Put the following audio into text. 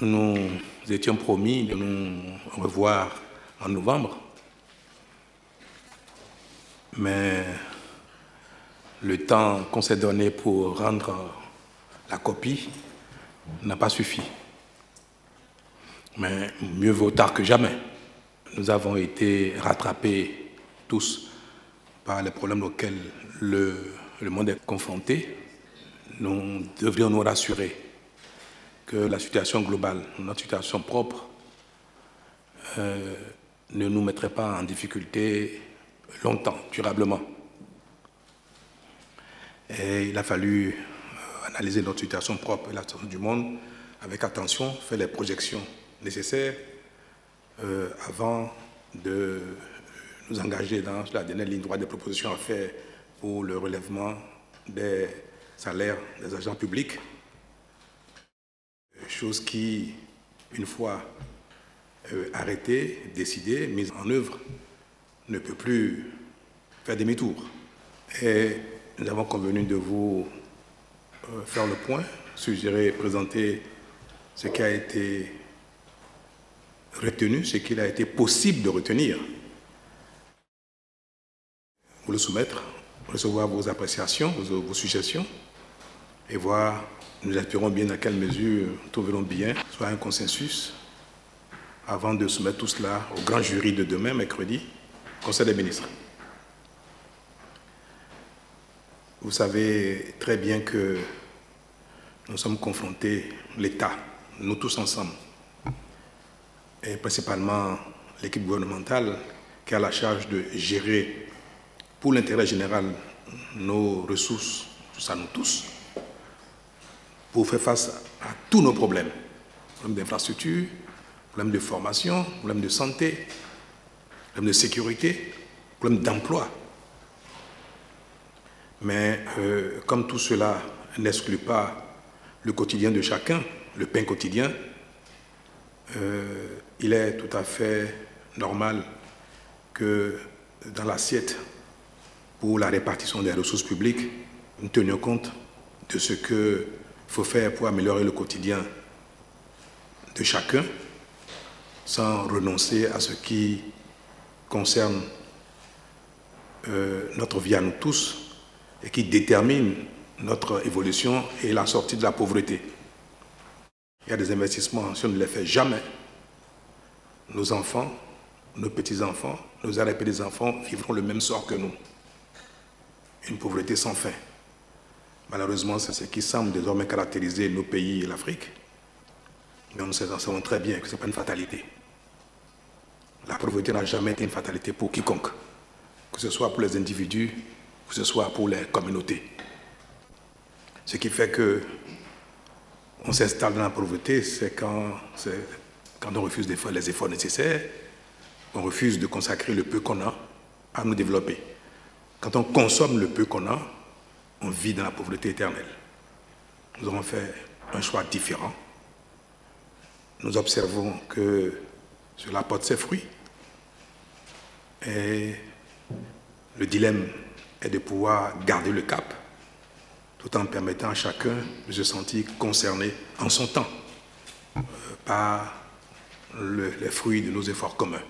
Nous étions promis de nous revoir en novembre, mais le temps qu'on s'est donné pour rendre la copie n'a pas suffi. Mais mieux vaut tard que jamais. Nous avons été rattrapés tous par les problèmes auxquels le monde est confronté. Nous devrions nous rassurer que la situation globale, notre situation propre, ne nous mettrait pas en difficulté longtemps, durablement. Et il a fallu analyser notre situation propre et la situation du monde avec attention, faire les projections nécessaires avant de nous engager dans la dernière ligne droite des propositions à faire pour le relèvement des salaires des agents publics. Chose qui, une fois arrêtée, décidée, mise en œuvre, ne peut plus faire demi-tour. Et nous avons convenu de vous faire le point, suggérer, présenter ce qui a été retenu, ce qu'il a été possible de retenir. Vous le soumettre, recevoir vos appréciations, vos suggestions, et voir, nous espérons bien dans quelle mesure nous trouverons bien, soit un consensus, avant de soumettre tout cela au grand jury de demain, mercredi, Conseil des ministres. Vous savez très bien que nous sommes confrontés, l'État, nous tous ensemble, et principalement l'équipe gouvernementale qui a la charge de gérer pour l'intérêt général nos ressources, tout à nous tous, pour faire face à tous nos problèmes. Problèmes d'infrastructure, problèmes de formation, problèmes de santé, problèmes de sécurité, problèmes d'emploi. Mais comme tout cela n'exclut pas le quotidien de chacun, le pain quotidien, il est tout à fait normal que dans l'assiette pour la répartition des ressources publiques, nous tenions compte de ce qu'il faut faire pour améliorer le quotidien de chacun, sans renoncer à ce qui concerne notre vie à nous tous et qui détermine notre évolution et la sortie de la pauvreté. Il y a des investissements, si on ne les fait jamais, nos enfants, nos petits-enfants, nos arrière-petits-enfants vivront le même sort que nous. Une pauvreté sans fin. Malheureusement, c'est ce qui semble désormais caractériser nos pays et l'Afrique. Mais nous savons très bien que ce n'est pas une fatalité. La pauvreté n'a jamais été une fatalité pour quiconque, que ce soit pour les individus, que ce soit pour les communautés. Ce qui fait qu'on s'installe dans la pauvreté, c'est quand on refuse de faire les efforts nécessaires, on refuse de consacrer le peu qu'on a à nous développer. Quand on consomme le peu qu'on a, on vit dans la pauvreté éternelle. Nous avons fait un choix différent. Nous observons que cela porte ses fruits. Et le dilemme est de pouvoir garder le cap, tout en permettant à chacun de se sentir concerné en son temps par les fruits de nos efforts communs.